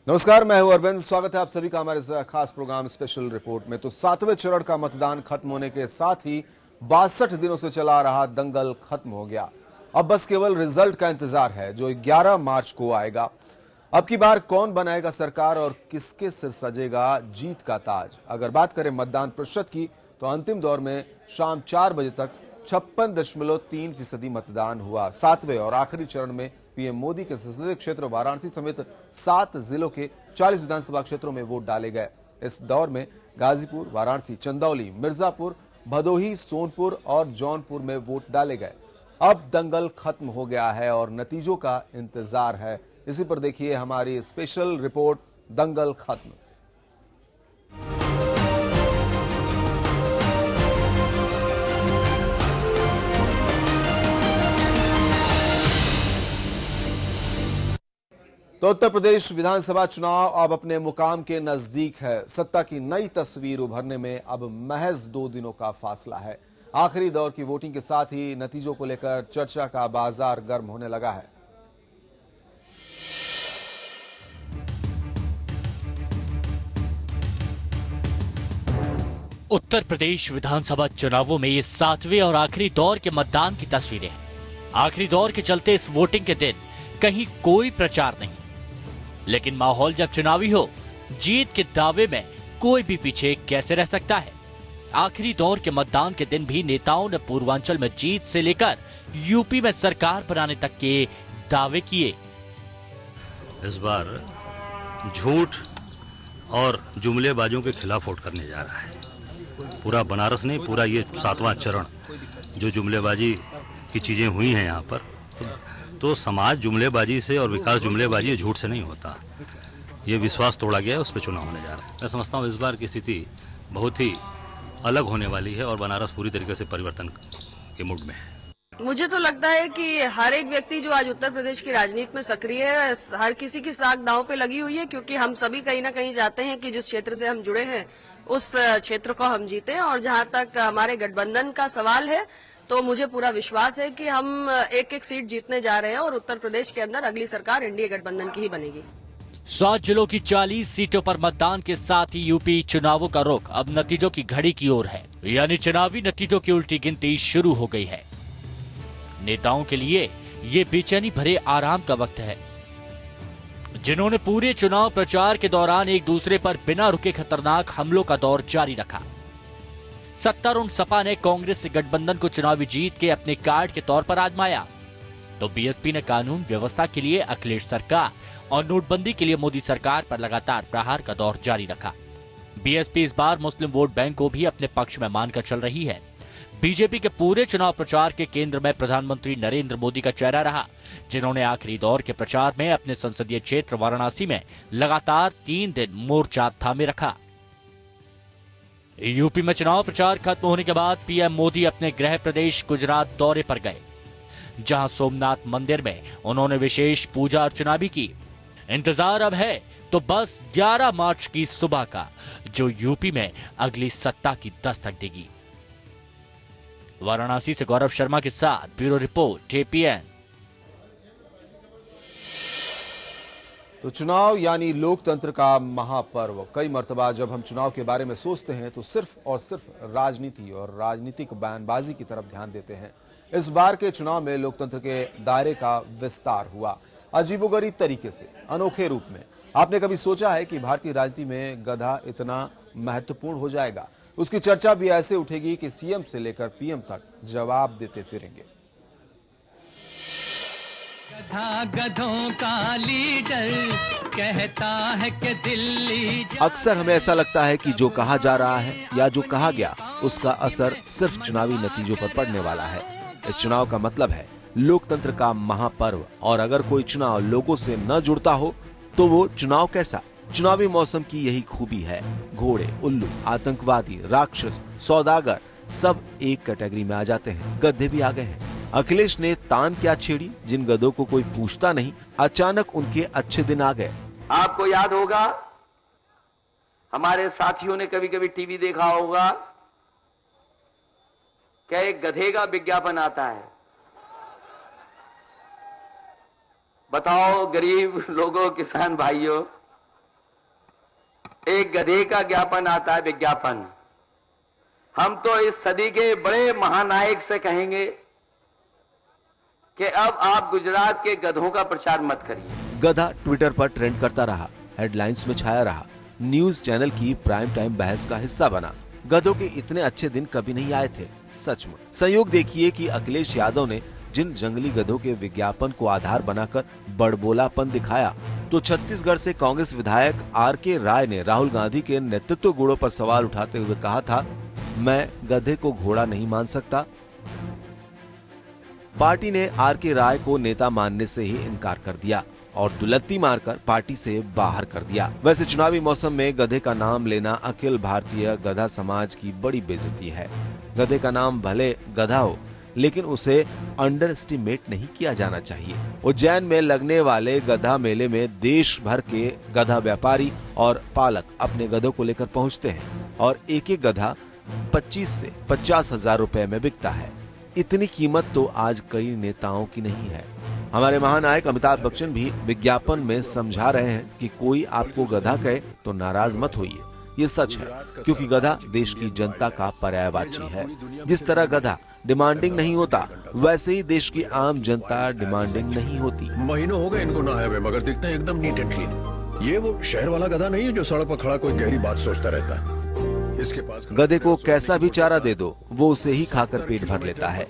नमस्कार, मैं हूं अरविंद। स्वागत है आप सभी का हमारे इस खास प्रोग्राम स्पेशल रिपोर्ट में। तो 7वें चरण का मतदान खत्म होने के साथ ही 62 दिनों से चला आ रहा दंगल खत्म हो गया। अब बस केवल रिजल्ट का इंतजार है जो 11 मार्च को आएगा। अब की बार कौन बनाएगा सरकार और किसके सिर सजेगा जीत का ताज। अगर बात करें मतदान प्रतिशत की तो अंतिम दौर में शाम 4 बजे तक 56.3% मतदान हुआ। 7वें और आखिरी चरण में पीएम मोदी के संसदीय क्षेत्र वाराणसी समेत 7 जिलों के 40 विधानसभा क्षेत्रों में वोट डाले गए। इस दौर में गाजीपुर, वाराणसी, चंदौली, मिर्जापुर, भदोही, सोनपुर और जौनपुर में वोट डाले गए। अब दंगल खत्म हो गया है और नतीजों का इंतजार है। इसी पर देखिए हमारी स्पेशल रिपोर्ट, दंगल खत्म। तो उत्तर प्रदेश विधानसभा चुनाव अब अपने मुकाम के नजदीक है। सत्ता की नई तस्वीर उभरने में अब महज 2 दिनों का फासला है। आखिरी दौर की वोटिंग के साथ ही नतीजों को लेकर चर्चा का बाजार गर्म होने लगा है। उत्तर प्रदेश विधानसभा चुनावों में ये 7वें और आखिरी दौर के मतदान की तस्वीरें हैं। आखिरी दौर के चलते इस वोटिंग के दिन कहीं कोई प्रचार नहीं, लेकिन माहौल जब चुनावी हो, जीत के दावे में कोई भी पीछे कैसे रह सकता है। आखिरी दौर के मतदान के दिन भी नेताओं ने पूर्वांचल में जीत से लेकर यूपी में सरकार बनाने तक के दावे किए। इस बार झूठ और जुमलेबाजों के खिलाफ वोट करने जा रहा है। पूरा बनारस नहीं, पूरा ये 7वां चरण जो जुमलेबाजी की चीजें हुई हैं यहाँ पर, तो समाज जुमलेबाजी से और विकास जुमलेबाजी झूठ से नहीं होता। ये विश्वास तोड़ा गया है, उस पर चुनाव होने जा रहा है। मैं समझता हूँ इस बार की स्थिति बहुत ही अलग होने वाली है और बनारस पूरी तरीके से परिवर्तन के मूड में है। मुझे तो लगता है कि हर एक व्यक्ति जो आज उत्तर प्रदेश की राजनीति में सक्रिय है, हर किसी की साख दांव पे लगी हुई है, क्योंकि हम सभी कहीं ना कहीं चाहते हैं कि जिस क्षेत्र से हम जुड़े हैं उस क्षेत्र को हम जीते। और जहां तक हमारे गठबंधन का सवाल है तो मुझे पूरा विश्वास है कि हम एक एक सीट जीतने जा रहे हैं और उत्तर प्रदेश के अंदर अगली सरकार एनडीए गठबंधन की ही बनेगी। 7 जिलों की 40 सीटों पर मतदान के साथ ही यूपी चुनावों का रुख अब नतीजों की घड़ी की ओर है, यानी चुनावी नतीजों की उल्टी गिनती शुरू हो गई है। नेताओं के लिए ये बेचैनी भरे आराम का वक्त है। जिन्होंने पूरे चुनाव प्रचार के दौरान एक दूसरे पर बिना रुके खतरनाक हमलों का दौर जारी रखा। सत्तारूढ़ सपा ने कांग्रेस से गठबंधन को चुनावी जीत के अपने कार्ड के तौर पर आजमाया, तो बीएसपी ने कानून व्यवस्था के लिए अखिलेश सरकार और नोटबंदी के लिए मोदी सरकार पर लगातार प्रहार का दौर जारी रखा। बीएसपी इस बार मुस्लिम वोट बैंक को भी अपने पक्ष में मानकर चल रही है। बीजेपी के पूरे चुनाव प्रचार के केंद्र में प्रधानमंत्री नरेंद्र मोदी का चेहरा रहा, जिन्होंने आखिरी दौर के प्रचार में अपने संसदीय क्षेत्र वाराणसी में लगातार 3 दिन मोर्चा थामे रखा। यूपी में चुनाव प्रचार खत्म होने के बाद पीएम मोदी अपने गृह प्रदेश गुजरात दौरे पर गए, जहां सोमनाथ मंदिर में उन्होंने विशेष पूजा अर्चना भी की। इंतजार अब है तो बस 11 मार्च की सुबह का, जो यूपी में अगली सत्ता की दस्तक देगी। वाराणसी से गौरव शर्मा के साथ ब्यूरो रिपोर्ट एपीएन। तो चुनाव यानी लोकतंत्र का महापर्व। कई मर्तबा जब हम चुनाव के बारे में सोचते हैं तो सिर्फ और सिर्फ राजनीति और राजनीतिक बयानबाजी की तरफ ध्यान देते हैं। इस बार के चुनाव में लोकतंत्र के दायरे का विस्तार हुआ, अजीबोगरीब तरीके से, अनोखे रूप में। आपने कभी सोचा है कि भारतीय राजनीति में गधा इतना महत्वपूर्ण हो जाएगा? उसकी चर्चा भी ऐसे उठेगी कि सीएम से लेकर पीएम तक जवाब देते फिरेंगे। गधों का लीडर कहता है कि दिल्ली। अक्सर हमें ऐसा लगता है कि जो कहा जा रहा है या जो कहा गया, उसका असर सिर्फ चुनावी नतीजों पर पड़ने वाला है। इस चुनाव का मतलब है लोकतंत्र का महापर्व, और अगर कोई चुनाव लोगों से न जुड़ता हो तो वो चुनाव कैसा? चुनावी मौसम की यही खूबी है। घोड़े, उल्लू, आतंकवादी, राक्षस, सौदागर सब एक कैटेगरी में आ जाते हैं। गधे भी आ गए हैं। अखिलेश ने तान क्या छेड़ी? जिन गधों को कोई पूछता नहीं, अचानक उनके अच्छे दिन आ गए। आपको याद होगा, हमारे साथियों ने कभी कभी टीवी देखा होगा, क्या एक गधे का विज्ञापन आता है। बताओ गरीब लोगों, किसान भाइयों, एक गधे का ज्ञापन आता है, विज्ञापन। हम तो इस सदी के बड़े महानायक से कहेंगे कि अब आप गुजरात के गधों का प्रचार मत करिए। गधा ट्विटर पर ट्रेंड करता रहा, हेडलाइंस में छाया रहा, न्यूज चैनल की प्राइम टाइम बहस का हिस्सा बना। गधों के इतने अच्छे दिन कभी नहीं आए थे, सचमुच। संयोग देखिए कि अखिलेश यादव ने जिन जंगली गधों के विज्ञापन को आधार बनाकर बड़बोलापन दिखाया, तो छत्तीसगढ़ से कांग्रेस विधायक आर.के. राय ने राहुल गांधी के नेतृत्व गुणों पर सवाल उठाते हुए कहा था, मैं गधे को घोड़ा नहीं मान सकता। पार्टी ने आर.के. राय को नेता मानने से ही इनकार कर दिया और दुलत्ती मारकर पार्टी से बाहर कर दिया। वैसे चुनावी मौसम में गधे का नाम लेना अखिल भारतीय गधा समाज की बड़ी बेइज्जती है। गधे का नाम भले गधा हो, लेकिन उसे अंडर एस्टिमेट नहीं किया जाना चाहिए। उज्जैन में लगने वाले गधा मेले में देश भर के गधा व्यापारी और पालक अपने गधों को लेकर पहुंचते हैं और एक एक गधा 25 से 50 हजार रुपए में बिकता है। इतनी कीमत तो आज कई नेताओं की नहीं है। हमारे महानायक अमिताभ बच्चन भी विज्ञापन में समझा रहे हैं कि कोई आपको गधा कहे तो नाराज मत होइए। ये सच है, क्योंकि गधा देश की जनता का पर्यायवाची है। जिस तरह गधा डिमांडिंग नहीं होता, वैसे ही देश की आम जनता डिमांडिंग नहीं होती। महीनों हो गए इनको नहाए हुए, मगर दिखते हैं एकदम नीट एंड क्लीन। ये वो शहर वाला गधा नहीं है जो सड़क पर खड़ा कोई गहरी बात सोचता रहता है। इसके पास गधे को कैसा भी चारा दे दो, वो उसे ही खाकर पेट भर लेता है।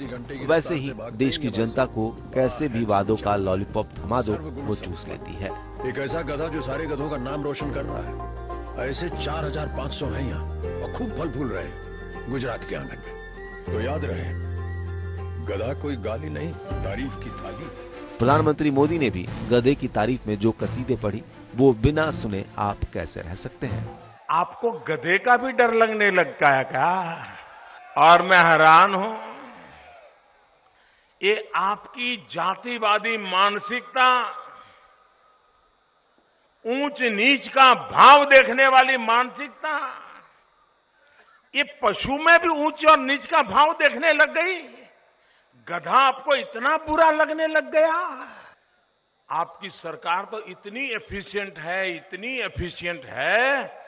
वैसे ही देश की जनता को कैसे भी वादों का लॉलीपॉप थमा दो, वो चूस लेती है। एक ऐसा गधा जो सारे गधों का नाम रोशन कर रहा है। ऐसे 4500 हैं यहाँ और खूब फल फूल रहे हैं गुजरात के आंगन में। तो याद रहे, गधा कोई गाली नहीं, तारीफ की थाली। प्रधानमंत्री मोदी ने भी गधे की तारीफ में जो कसीदे पढ़ी, वो बिना सुने आप कैसे रह सकते हैं? आपको गधे का भी डर लगने लगता है क्या? और मैं हैरान हूं, ये आपकी जातिवादी मानसिकता, ऊंच नीच का भाव देखने वाली मानसिकता, ये पशु में भी ऊंच और नीच का भाव देखने लग गई। गधा आपको इतना बुरा लगने लग गया? आपकी सरकार तो इतनी एफिशिएंट है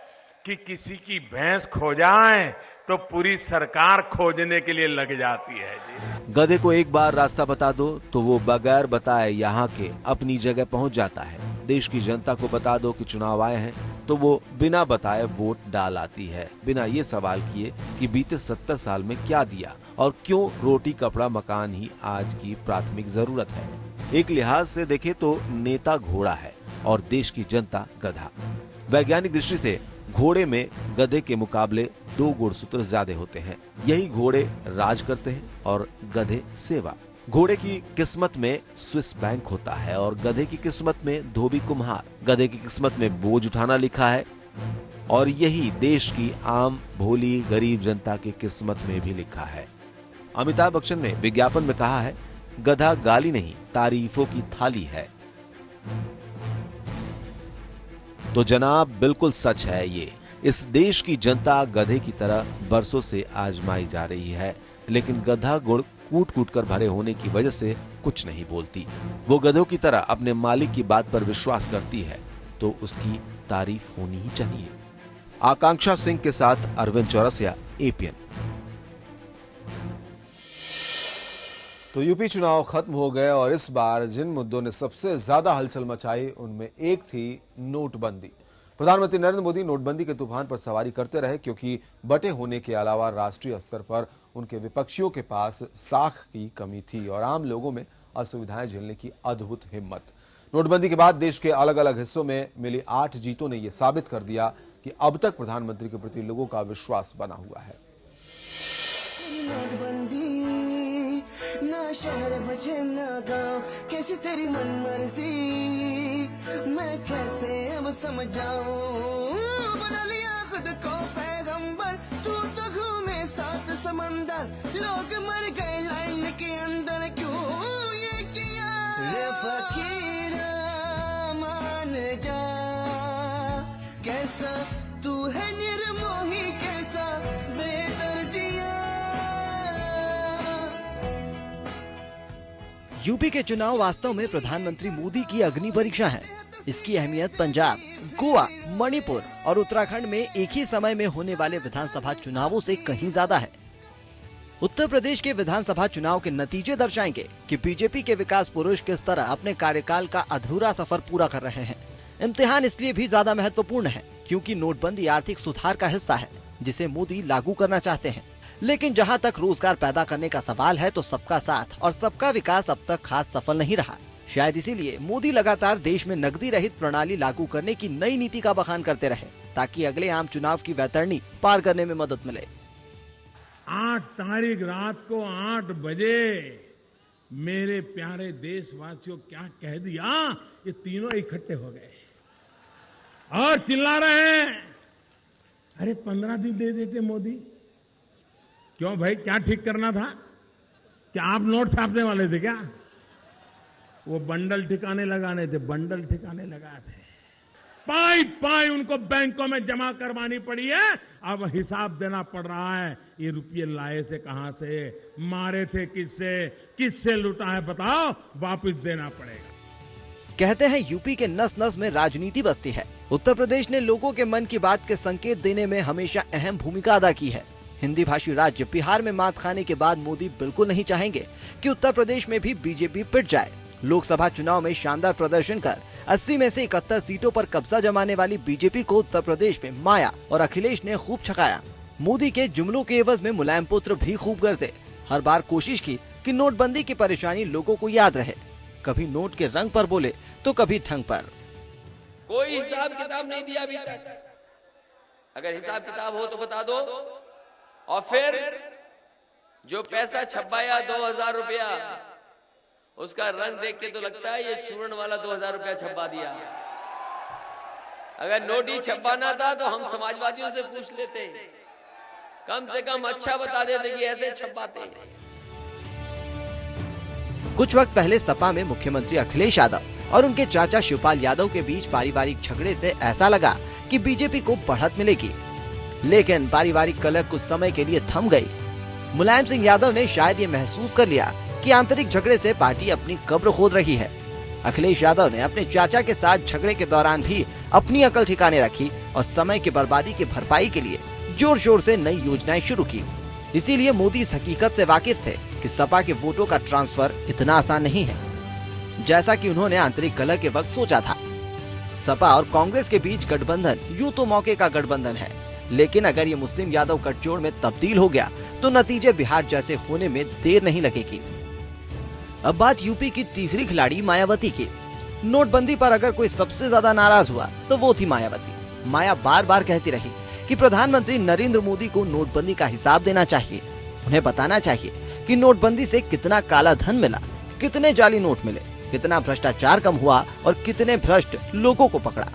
कि किसी की भैंस खो जाए तो पूरी सरकार खोजने के लिए लग जाती है जी। गधे को एक बार रास्ता बता दो तो वो बगैर बताए यहाँ के अपनी जगह पहुँच जाता है। देश की जनता को बता दो कि चुनाव आए हैं तो वो बिना बताए वोट डाल आती है, बिना ये सवाल किए कि बीते 70 साल में क्या दिया और क्यों रोटी कपड़ा मकान ही आज की प्राथमिक जरूरत है। एक लिहाज से देखे तो नेता घोड़ा है और देश की जनता गधा। वैज्ञानिक दृष्टि से घोड़े में गधे के मुकाबले 2 गुणसूत्र ज्यादा होते हैं। यही घोड़े राज करते हैं और गधे सेवा। घोड़े की किस्मत में स्विस बैंक होता है और गधे की किस्मत में धोबी कुम्हार। गधे की किस्मत में बोझ उठाना लिखा है और यही देश की आम भोली गरीब जनता की किस्मत में भी लिखा है। अमिताभ बच्चन ने विज्ञापन में कहा है, गधा गाली नहीं, तारीफों की थाली है। तो जनाब, बिल्कुल सच है ये। इस देश की जनता गधे की तरह बरसों से आजमाई जा रही है, लेकिन गधा गुड़ कूट कूट कर भरे होने की वजह से कुछ नहीं बोलती। वो गधों की तरह अपने मालिक की बात पर विश्वास करती है, तो उसकी तारीफ होनी ही चाहिए। आकांक्षा सिंह के साथ अरविंद चौरसिया, एपीएन। तो यूपी चुनाव खत्म हो गए और इस बार जिन मुद्दों ने सबसे ज्यादा हलचल मचाई, उनमें एक थी नोटबंदी। प्रधानमंत्री नरेंद्र मोदी नोटबंदी के तूफान पर सवारी करते रहे, क्योंकि बटे होने के अलावा राष्ट्रीय स्तर पर उनके विपक्षियों के पास साख की कमी थी और आम लोगों में असुविधाएं झेलने की अद्भुत हिम्मत। नोटबंदी के बाद देश के अलग अलग हिस्सों में मिली 8 जीतों ने यह साबित कर दिया कि अब तक प्रधानमंत्री के प्रति लोगों का विश्वास बना हुआ है। ना शहर बचे ना गाँव, कैसी तेरी मनमर्जी, मैं कैसे अब समझाऊं। बना लिया खुद को पैगंबर, तू तो घूमे 7 समंदर, लोग मर गए लाइन के अंदर, क्यों ये किया। रे फकीरा मान जा, कैसा तू है निर्मोही, कैसा बेदर्दिया। यूपी के चुनाव वास्तव में प्रधानमंत्री मोदी की अग्नि परीक्षा है। इसकी अहमियत पंजाब, गोवा, मणिपुर और उत्तराखंड में एक ही समय में होने वाले विधानसभा चुनावों से कहीं ज्यादा है। उत्तर प्रदेश के विधानसभा चुनाव के नतीजे दर्शाएंगे कि बीजेपी के विकास पुरुष किस तरह अपने कार्यकाल का अधूरा सफर पूरा कर रहे हैं। इम्तिहान इसलिए भी ज्यादा महत्वपूर्ण है क्योंकि नोटबंदी आर्थिक सुधार का हिस्सा है जिसे मोदी लागू करना चाहते हैं। लेकिन जहां तक रोजगार पैदा करने का सवाल है तो सबका साथ और सबका विकास अब तक खास सफल नहीं रहा। शायद इसीलिए मोदी लगातार देश में नकदी रहित प्रणाली लागू करने की नई नीति का बखान करते रहे ताकि अगले आम चुनाव की वैतरणी पार करने में मदद मिले। 8 तारीख रात को 8 बजे मेरे प्यारे देशवासियों क्या कह दिया, ये तीनों इकट्ठे हो गए और चिल्ला रहे हैं, अरे 15 दिन दे देते मोदी। क्यों भाई, क्या ठीक करना था? क्या आप नोट छापने वाले थे क्या? वो बंडल ठिकाने लगाने थे, बंडल ठिकाने लगाए थे। पाई पाई उनको बैंकों में जमा करवानी पड़ी है। अब हिसाब देना पड़ रहा है, ये रुपये लाए से कहां से, मारे थे किससे, किससे लूटा है बताओ, वापस देना पड़ेगा। कहते हैं यूपी के नस नस में राजनीति बसती है। उत्तर प्रदेश ने लोगों के मन की बात के संकेत देने में हमेशा अहम भूमिका अदा की है। हिंदी भाषी राज्य बिहार में मात खाने के बाद मोदी बिल्कुल नहीं चाहेंगे कि उत्तर प्रदेश में भी बीजेपी पिट जाए। लोकसभा चुनाव में शानदार प्रदर्शन कर 80 में से 71 सीटों पर कब्जा जमाने वाली बीजेपी को उत्तर प्रदेश में माया और अखिलेश ने खूब छकाया। मोदी के जुमलों के एवज में मुलायम पुत्र भी खूब गरजे। हर बार कोशिश की कि नोटबंदी की परेशानी लोगों को याद रहे। कभी नोट के रंग पर बोले तो कभी ढंग पर। कोई हिसाब किताब नहीं दिया अभी तक, अगर हिसाब किताब हो तो बता दो। और फिर जो पैसा छपाया 2000 रुपया, उसका रंग देख के तो लगता है ये चूर्ण वाला 2000 रुपया छपा दिया। अगर नोट ही छपाना था तो हम समाजवादियों से पूछ लेते, कम से कम अच्छा बता देते कि ऐसे छपाते। कुछ वक्त पहले सपा में मुख्यमंत्री अखिलेश यादव और उनके चाचा शिवपाल यादव के बीच पारिवारिक झगड़े से ऐसा लगा कि बीजेपी को बढ़त मिलेगी, लेकिन पारिवारिक कलह कुछ समय के लिए थम गई। मुलायम सिंह यादव ने शायद ये महसूस कर लिया कि आंतरिक झगड़े से पार्टी अपनी कब्र खोद रही है। अखिलेश यादव ने अपने चाचा के साथ झगड़े के दौरान भी अपनी अकल ठिकाने रखी और समय की बर्बादी की भरपाई के लिए जोर शोर से नई योजनाएं शुरू की। इसीलिए मोदी इस हकीकत से वाकिफ थे कि सपा के वोटों का ट्रांसफर इतना आसान नहीं है जैसा कि उन्होंने आंतरिक कलह के वक्त सोचा था। सपा और कांग्रेस के बीच गठबंधन यूं तो मौके का गठबंधन है, लेकिन अगर ये मुस्लिम यादव गठजोड़ में तब्दील हो गया तो नतीजे बिहार जैसे होने में देर नहीं लगेगी। अब बात यूपी की तीसरी खिलाड़ी मायावती की। नोटबंदी पर अगर कोई सबसे ज्यादा नाराज हुआ तो वो थी मायावती। माया बार बार कहती रही कि प्रधानमंत्री नरेंद्र मोदी को नोटबंदी का हिसाब देना चाहिए। उन्हें बताना चाहिए कि नोटबंदी से कितना काला धन मिला, कितने जाली नोट मिले, कितना भ्रष्टाचार कम हुआ और कितने भ्रष्ट लोगों को पकड़ा।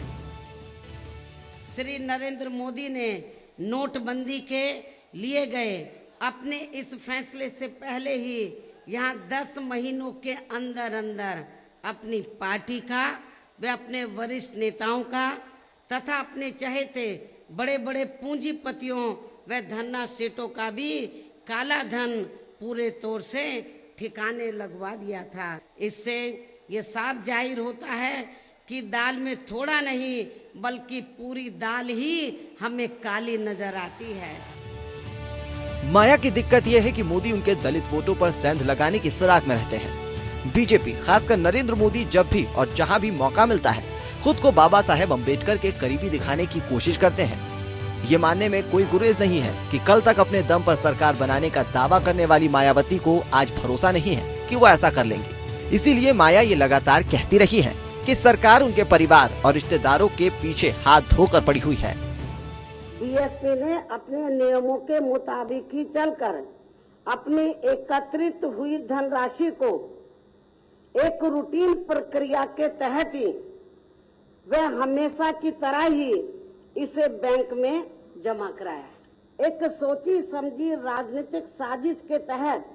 श्री नरेंद्र मोदी ने नोटबंदी के लिए गए अपने इस फैसले से पहले ही यहाँ 10 महीनों के अंदर अंदर अपनी पार्टी का व अपने वरिष्ठ नेताओं का तथा अपने चहेते बड़े बड़े पूंजीपतियों व धन्ना सेठों का भी काला धन पूरे तौर से ठिकाने लगवा दिया था। इससे ये साफ जाहिर होता है कि दाल में थोड़ा नहीं बल्कि पूरी दाल ही हमें काली नजर आती है। माया की दिक्कत यह है कि मोदी उनके दलित वोटों पर सेंध लगाने की फिराक में रहते हैं। बीजेपी खासकर नरेंद्र मोदी जब भी और जहां भी मौका मिलता है खुद को बाबा साहेब अम्बेडकर के करीबी दिखाने की कोशिश करते हैं। ये मानने में कोई गुरेज नहीं है कि कल तक अपने दम पर सरकार बनाने का दावा करने वाली मायावती को आज भरोसा नहीं है कि वो ऐसा कर लेंगी। इसीलिए माया ये लगातार कहती रही है कि सरकार उनके परिवार और रिश्तेदारों के पीछे हाथ धोकर पड़ी हुई है। बीएसपी ने अपने नियमों के मुताबिक ही चलकर अपनी एकत्रित हुई धनराशि को एक रूटीन प्रक्रिया के तहत ही वह हमेशा की तरह ही इसे बैंक में जमा कराया। एक सोची समझी राजनीतिक साजिश के तहत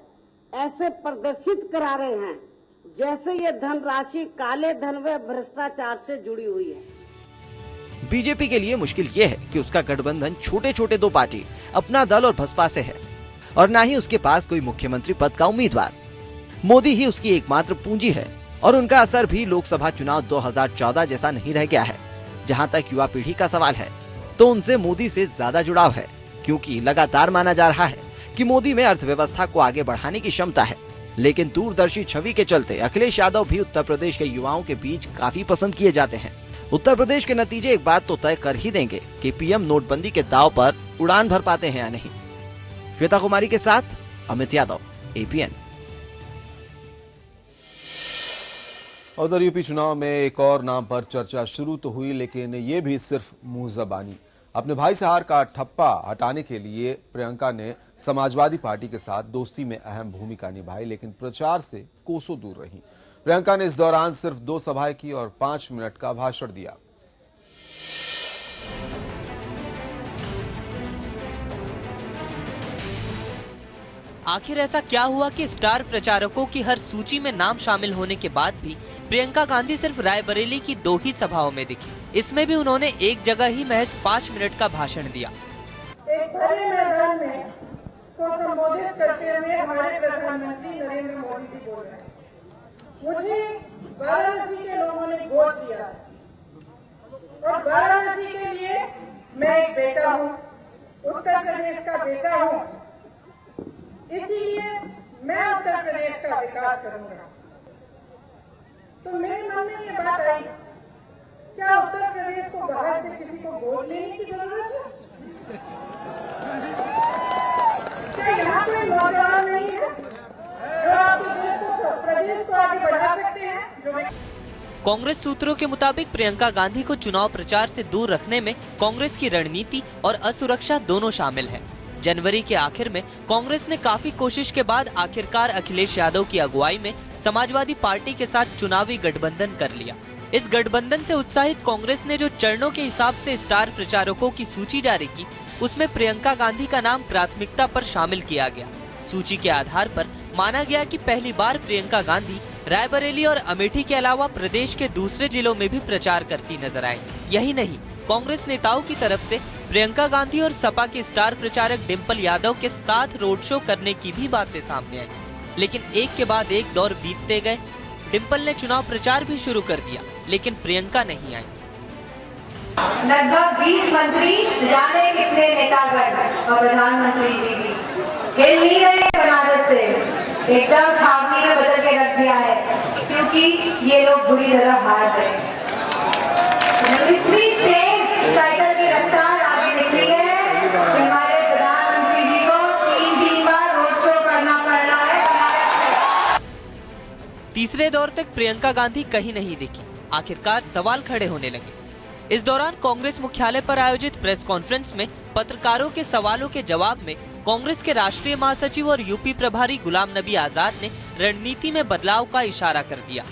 ऐसे प्रदर्शित करा रहे हैं जैसे ये धनराशि काले धन व भ्रष्टाचार से जुड़ी हुई है। बीजेपी के लिए मुश्किल ये है कि उसका गठबंधन छोटे छोटे 2 पार्टी अपना दल और बसपा से है और न ही उसके पास कोई मुख्यमंत्री पद का उम्मीदवार। मोदी ही उसकी एकमात्र पूंजी है और उनका असर भी लोकसभा चुनाव 2014 जैसा नहीं रह गया है। जहां तक युवा पीढ़ी का सवाल है तो उनसे मोदी से ज्यादा जुड़ाव है, क्योंकि लगातार माना जा रहा है कि मोदी में अर्थव्यवस्था को आगे बढ़ाने की क्षमता है। लेकिन दूरदर्शी छवि के चलते अखिलेश यादव भी उत्तर प्रदेश के युवाओं के बीच काफी पसंद किए जाते हैं। उत्तर प्रदेश के नतीजे एक बात तो तय कर ही देंगे कि पीएम नोटबंदी के दांव पर उड़ान भर पाते हैं या नहीं। श्वेता कुमारी के साथ अमित यादव, APN। उधर यूपी चुनाव में एक और नाम पर चर्चा शुरू तो हुई, लेकिन ये भी सिर्फ मुंह ज़बानी। अपने भाई से हार का ठप्पा हटाने के लिए प्रियंका ने समाजवादी पार्टी के साथ दोस्ती में अहम भूमिका निभाई, लेकिन प्रचार से कोसों दूर रही। प्रियंका ने इस दौरान सिर्फ 2 सभाएं की और 5 मिनट का भाषण दिया। आखिर ऐसा क्या हुआ कि स्टार प्रचारकों की हर सूची में नाम शामिल होने के बाद भी प्रियंका गांधी सिर्फ रायबरेली की 2 ही सभाओं में दिखी। इसमें भी उन्होंने एक जगह ही महज 5 मिनट का भाषण दिया। एक बड़े मैदान में को संबोधित करते हुए हमारे प्रधानमंत्री नरेंद्र मोदी जी बोल रहे हैं। मुझे वाराणसी के लोगों ने वोट दिया और वाराणसी के लिए मैं एक बेटा हूँ, उत्तर प्रदेश का बेटा हूँ, इसीलिए मैं उत्तर प्रदेश का विकास करूंगा। तो मेरे मन में ये बात आई, क्या उत्तर प्रदेश को बाहर से किसी को वोट लेने की जरूरत है? क्या यहाँ कोई नौजवान नहीं है जो आपके देश को, प्रदेश को आगे बढ़ा सकते हैं? कांग्रेस सूत्रों के मुताबिक प्रियंका गांधी को चुनाव प्रचार से दूर रखने में कांग्रेस की रणनीति और असुरक्षा दोनों शामिल है। जनवरी के आखिर में कांग्रेस ने काफी कोशिश के बाद आखिरकार अखिलेश यादव की अगुवाई में समाजवादी पार्टी के साथ चुनावी गठबंधन कर लिया। इस गठबंधन से उत्साहित कांग्रेस ने जो चरणों के हिसाब से स्टार प्रचारकों की सूची जारी की, उसमें प्रियंका गांधी का नाम प्राथमिकता पर शामिल किया गया। सूची के आधार पर माना गया कि पहली बार प्रियंका गांधी रायबरेली और अमेठी के अलावा प्रदेश के दूसरे जिलों में भी प्रचार करती नजर आएंगी। यही नहीं, कांग्रेस नेताओं की तरफ से प्रियंका गांधी और सपा के स्टार प्रचारक डिम्पल यादव के साथ रोड शो करने की भी बातें सामने आई। लेकिन एक के बाद एक दौर बीतते गए। डिम्पल ने चुनाव प्रचार भी शुरू कर दिया, लेकिन प्रियंका नहीं आई। लगभग 20 मंत्री, जाने कितने नेतागण और प्रधानमंत्री जी भी खेल नहीं रहे बनारस से, एकदम छावनी में बदल के रख दिया है, क्योंकि ये लोग बुरी तरह हार गए। इतनी तेज साइकिल की रफ्तार आगे निकली है कि हमारे प्रधानमंत्री जी को 3 बार रोड शो करना पड़ रहा है। तीसरे दौर तक प्रियंका गांधी कहीं नहीं दिखी। आखिरकार सवाल खड़े होने लगे। इस दौरान कांग्रेस मुख्यालय पर आयोजित प्रेस कॉन्फ्रेंस में पत्रकारों के सवालों के जवाब में कांग्रेस के राष्ट्रीय महासचिव और यूपी प्रभारी गुलाम नबी आजाद ने रणनीति में बदलाव का इशारा कर दिया।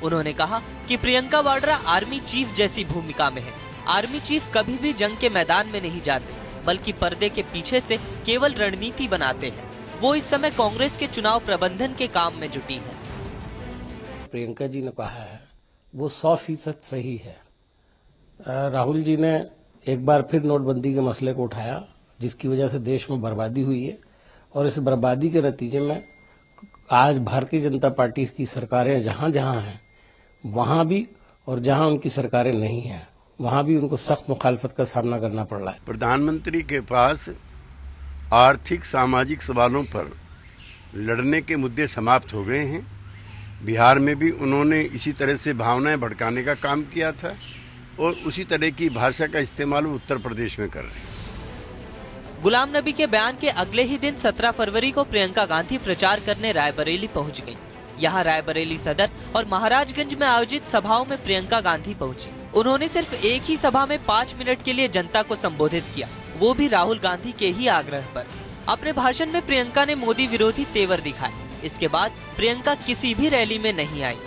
उन्होंने कहा कि प्रियंका वाड्रा आर्मी चीफ जैसी भूमिका में है। आर्मी चीफ कभी भी जंग के मैदान में नहीं जाते, बल्कि पर्दे के पीछे से केवल रणनीति बनाते हैं। वो इस समय कांग्रेस के चुनाव प्रबंधन के काम में जुटी है। प्रियंका जी ने कहा है वो 100% सही है। राहुल जी ने एक बार फिर नोटबंदी के मसले को उठाया, जिसकी वजह से देश में बर्बादी हुई है, और इस बर्बादी के नतीजे में आज भारतीय जनता पार्टी की सरकारें जहां जहां हैं वहां भी, और जहां उनकी सरकारें नहीं हैं वहां भी उनको सख्त मुखालफत का सामना करना पड़ रहा है। प्रधानमंत्री के पास आर्थिक सामाजिक सवालों पर लड़ने के मुद्दे समाप्त हो गए हैं। बिहार में भी उन्होंने इसी तरह से भावनाएं भड़काने का काम किया था, और उसी तरह की भाषा का इस्तेमाल उत्तर प्रदेश में कर रहे हैं। गुलाम नबी के बयान के अगले ही दिन 17 फरवरी को प्रियंका गांधी प्रचार करने रायबरेली पहुंच गईं। यहां रायबरेली सदर और महाराजगंज में आयोजित सभाओं में प्रियंका गांधी पहुंची। उन्होंने सिर्फ एक ही सभा में 5 मिनट के लिए जनता को संबोधित किया, वो भी राहुल गांधी के ही आग्रह पर। अपने भाषण में प्रियंका ने मोदी विरोधी तेवर दिखाए। इसके बाद प्रियंका किसी भी रैली में नहीं आई।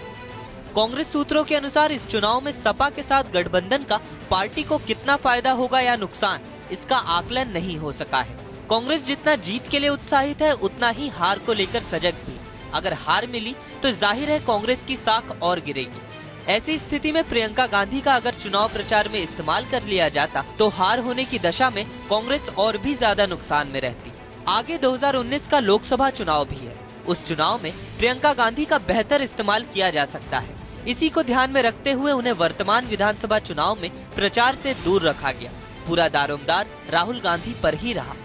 कांग्रेस सूत्रों के अनुसार इस चुनाव में सपा के साथ गठबंधन का पार्टी को कितना फायदा होगा या नुकसान, इसका आकलन नहीं हो सका है। कांग्रेस जितना जीत के लिए उत्साहित है, उतना ही हार को लेकर सजग भी। अगर हार मिली तो जाहिर है कांग्रेस की साख और गिरेगी। ऐसी स्थिति में प्रियंका गांधी का अगर चुनाव प्रचार में इस्तेमाल कर लिया जाता तो हार होने की दशा में कांग्रेस और भी ज्यादा नुकसान में रहती। आगे 2019 का लोकसभा चुनाव भी है। उस चुनाव में प्रियंका गांधी का बेहतर इस्तेमाल किया जा सकता है। इसी को ध्यान में रखते हुए उन्हें वर्तमान विधानसभा चुनाव में प्रचार से दूर रखा गया। पूरा दारोमदार राहुल गांधी पर ही रहा।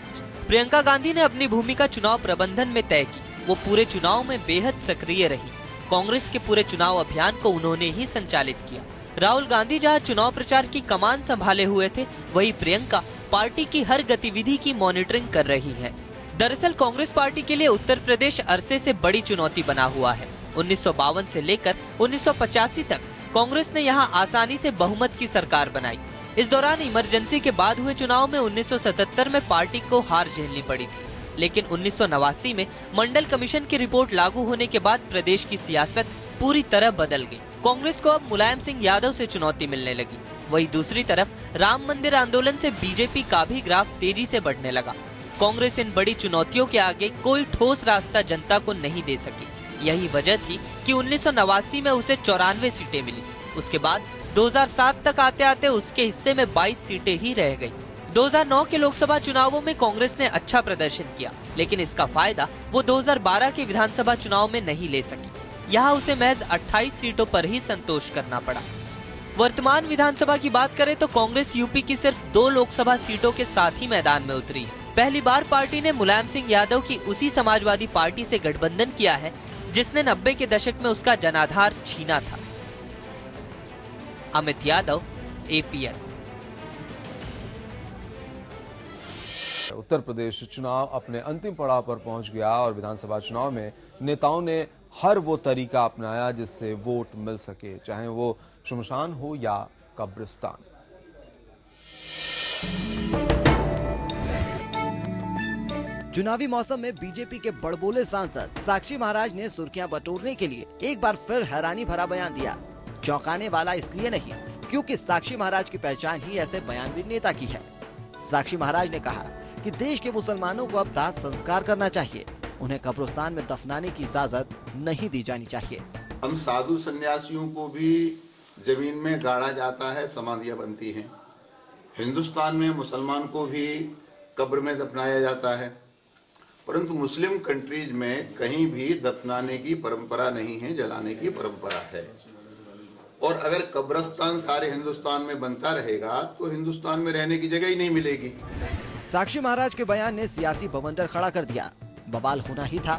प्रियंका गांधी ने अपनी भूमिका चुनाव प्रबंधन में तय की। वो पूरे चुनाव में बेहद सक्रिय रही। कांग्रेस के पूरे चुनाव अभियान को उन्होंने ही संचालित किया। राहुल गांधी जहां चुनाव प्रचार की कमान संभाले हुए थे, वहीं प्रियंका पार्टी की हर गतिविधि की मॉनिटरिंग कर रही है। दरअसल कांग्रेस पार्टी के लिए उत्तर प्रदेश अरसे से बड़ी चुनौती बना हुआ है। 1952 से लेकर 1985 तक कांग्रेस ने यहां आसानी से बहुमत की सरकार बनाई। इस दौरान इमरजेंसी के बाद हुए चुनाव में 1977 में पार्टी को हार झेलनी पड़ी थी, लेकिन 1989 में मंडल कमीशन की रिपोर्ट लागू होने के बाद प्रदेश की सियासत पूरी तरह बदल गई। कांग्रेस को अब मुलायम सिंह यादव से चुनौती मिलने लगी। वहीं दूसरी तरफ राम मंदिर आंदोलन से बीजेपी का भी ग्राफ तेजी से बढ़ने लगा। कांग्रेस इन बड़ी चुनौतियों के आगे कोई ठोस रास्ता जनता को नहीं दे सकी। यही वजह थी कि 1989 में उसे 94 सीटें मिली। उसके बाद 2007 तक आते आते उसके हिस्से में 22 सीटें ही रह गई। 2009 के लोकसभा चुनावों में कांग्रेस ने अच्छा प्रदर्शन किया, लेकिन इसका फायदा वो 2012 के विधानसभा चुनाव में नहीं ले सकी। यहाँ उसे महज 28 सीटों पर ही संतोष करना पड़ा। वर्तमान विधानसभा की बात करें तो कांग्रेस यूपी की सिर्फ 2 लोकसभा सीटों के साथ ही मैदान में उतरी है। पहली बार पार्टी ने मुलायम सिंह यादव की उसी समाजवादी पार्टी से गठबंधन किया है जिसने 90 के दशक में उसका जनाधार छीना था। अमित यादव, APN। उत्तर प्रदेश चुनाव अपने अंतिम पड़ाव पर पहुंच गया और विधानसभा चुनाव में नेताओं ने हर वो तरीका अपनाया जिससे वोट मिल सके, चाहे वो शमशान हो या कब्रिस्तान। चुनावी मौसम में बीजेपी के बड़बोले सांसद साक्षी महाराज ने सुर्खियां बटोरने के लिए एक बार फिर हैरानी भरा बयान दिया। चौंकाने वाला इसलिए नहीं क्योंकि साक्षी महाराज की पहचान ही ऐसे बयानवीर नेता की है। साक्षी महाराज ने कहा कि देश के मुसलमानों को अब दाह संस्कार करना चाहिए, उन्हें कब्रिस्तान में दफनाने की इजाजत नहीं दी जानी चाहिए। हम साधु सन्यासियों को भी जमीन में गाड़ा जाता है, समाधियां बनती हैं। हिंदुस्तान में मुसलमान को भी कब्र में दफनाया जाता है, परंतु मुस्लिम कंट्रीज में कहीं भी दफनाने की परंपरा नहीं है, जलाने की परंपरा है। और अगर कब्रिस्तान सारे हिंदुस्तान में बनता रहेगा तो हिंदुस्तान में रहने की जगह ही नहीं मिलेगी। साक्षी महाराज के बयान ने सियासी बवंडर खड़ा कर दिया। बवाल होना ही था।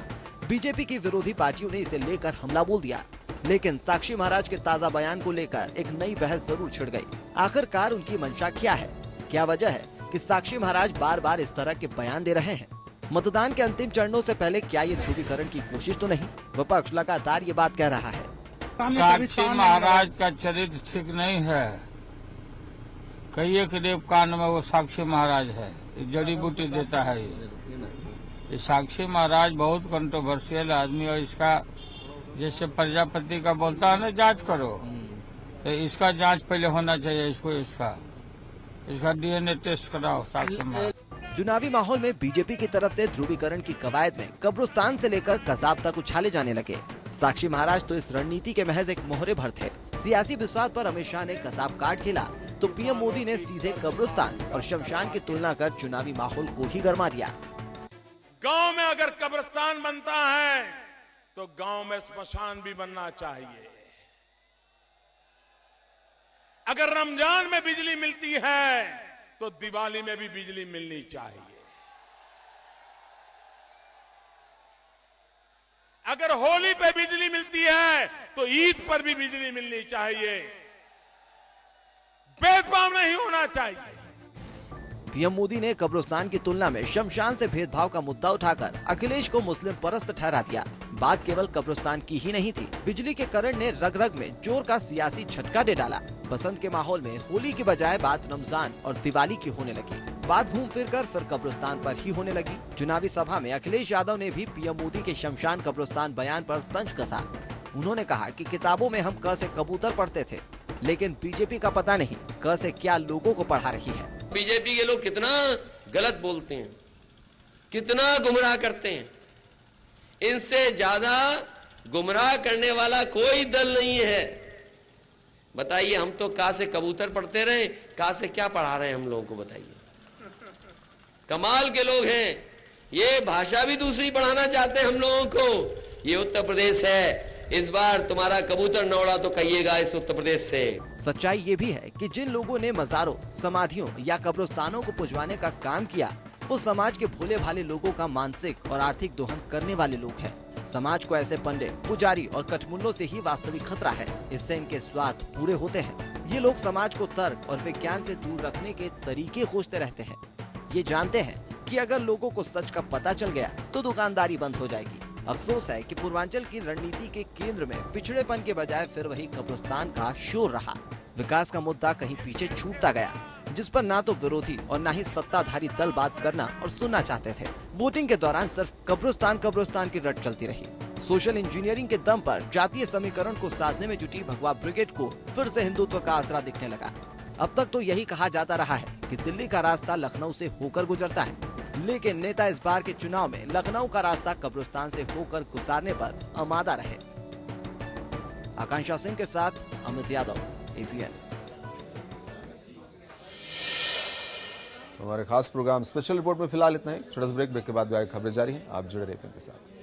बीजेपी की विरोधी पार्टियों ने इसे लेकर हमला बोल दिया, लेकिन साक्षी महाराज के ताज़ा बयान को लेकर एक नई बहस जरूर छिड़ गई। आखिरकार उनकी मंशा क्या है? क्या वजह है कि साक्षी महाराज बार बार इस तरह के बयान दे रहे हैं? मतदान के अंतिम चरणों से पहले क्या ये ध्रुवीकरण की कोशिश तो नहीं? विपक्ष लगातार ये बात कह रहा है। साक्षी महाराज का चरित्र ठीक नहीं है। कई रेप कांड में वो साक्षी महाराज है, जड़ी बूटी देता है। ये साक्षी महाराज बहुत कंट्रोवर्शियल आदमी, और इसका जैसे प्रजापति का बोलता है ना, जांच करो, तो इसका जांच पहले होना चाहिए। इसका DNA टेस्ट कराओ साक्षी महाराज। चुनावी माहौल में बीजेपी की तरफ से ध्रुवीकरण की कवायद में कब्रिस्तान से लेकर कसाब तक उछाले जाने लगे। साक्षी महाराज तो इस रणनीति के महज एक मोहरे भर थे। सियासी बिसात पर अमित शाह ने कसाब कार्ड खेला तो पीएम मोदी ने सीधे कब्रिस्तान और शमशान की तुलना कर चुनावी माहौल को ही गरमा दिया। गांव में अगर कब्रिस्तान बनता है तो गांव में स्मशान भी बनना चाहिए। अगर रमजान में बिजली मिलती है तो दिवाली में भी बिजली मिलनी चाहिए। अगर होली पे बिजली मिलती है तो ईद पर भी बिजली मिलनी चाहिए। भेदभाव नहीं होना चाहिए। पीएम मोदी ने कब्रिस्तान की तुलना में शमशान से भेदभाव का मुद्दा उठाकर अखिलेश को मुस्लिम परस्त ठहरा दिया। बात केवल कब्रिस्तान की ही नहीं थी। बिजली के करंट ने रग रग में जोर का सियासी झटका दे डाला। बसंत के माहौल में होली की बजाय बात रमजान और दिवाली की होने लगी। बात घूम फिर कर फिर कब्रिस्तान पर ही होने लगी। चुनावी सभा में अखिलेश यादव ने भी पीएम मोदी के शमशान कब्रिस्तान बयान पर तंज कसा। उन्होंने कहा कि किताबों में हम क से कबूतर पढ़ते थे, लेकिन बीजेपी का पता नहीं क से क्या लोगों को पढ़ा रही है। बीजेपी के लोग कितना गलत बोलते हैं, कितना गुमराह करते हैं। इनसे ज्यादा गुमराह करने वाला कोई दल नहीं है। बताइए, हम तो का से कबूतर पढ़ते रहे, का से क्या पढ़ा रहे हैं हम लोगों को? बताइए। कमाल के लोग हैं। ये भाषा भी दूसरी बढ़ाना चाहते हैं हम लोगों को। ये उत्तर प्रदेश है, इस बार तुम्हारा कबूतर न उड़ा तो कहिएगा इस उत्तर प्रदेश से। सच्चाई ये भी है कि जिन लोगों ने मज़ारों, समाधियों या कब्रिस्तानों को पुजवाने का काम किया, वो समाज के भोले भाले लोगों का मानसिक और आर्थिक दोहन करने वाले लोग हैं। समाज को ऐसे पंडित, पुजारी और कठमुल्लों से ही वास्तविक खतरा है। इससे इनके स्वार्थ पूरे होते हैं। ये लोग समाज को तर्क और विज्ञान से दूर रखने के तरीके खोजते रहते हैं। ये जानते हैं कि अगर लोगों को सच का पता चल गया तो दुकानदारी बंद हो जाएगी। अफसोस है कि पूर्वांचल की रणनीति के केंद्र में पिछड़ेपन के बजाय फिर वही कब्रिस्तान का शोर रहा। विकास का मुद्दा कहीं पीछे छूटता गया, जिस पर ना तो विरोधी और ना ही सत्ताधारी दल बात करना और सुनना चाहते थे। वोटिंग के दौरान सिर्फ कब्रिस्तान की रट चलती रही। सोशल इंजीनियरिंग के दम पर जातीय समीकरण को साधने में जुटी भगवा ब्रिगेड को फिर से हिंदुत्व का आसरा दिखने लगा। अब तक तो यही कहा जाता रहा है कि दिल्ली का रास्ता लखनऊ से होकर गुजरता है, लेकिन नेता इस बार के चुनाव में लखनऊ का रास्ता कब्रिस्तान से होकर गुजारने पर आमादा रहे। आकांक्षा सिंह के साथ अमित यादव, APN। हमारे खास प्रोग्राम स्पेशल रिपोर्ट में फिलहाल इतना ही। छोटा ब्रेक के बाद खबरें जारी हैं। आप जुड़े रहिए के साथ।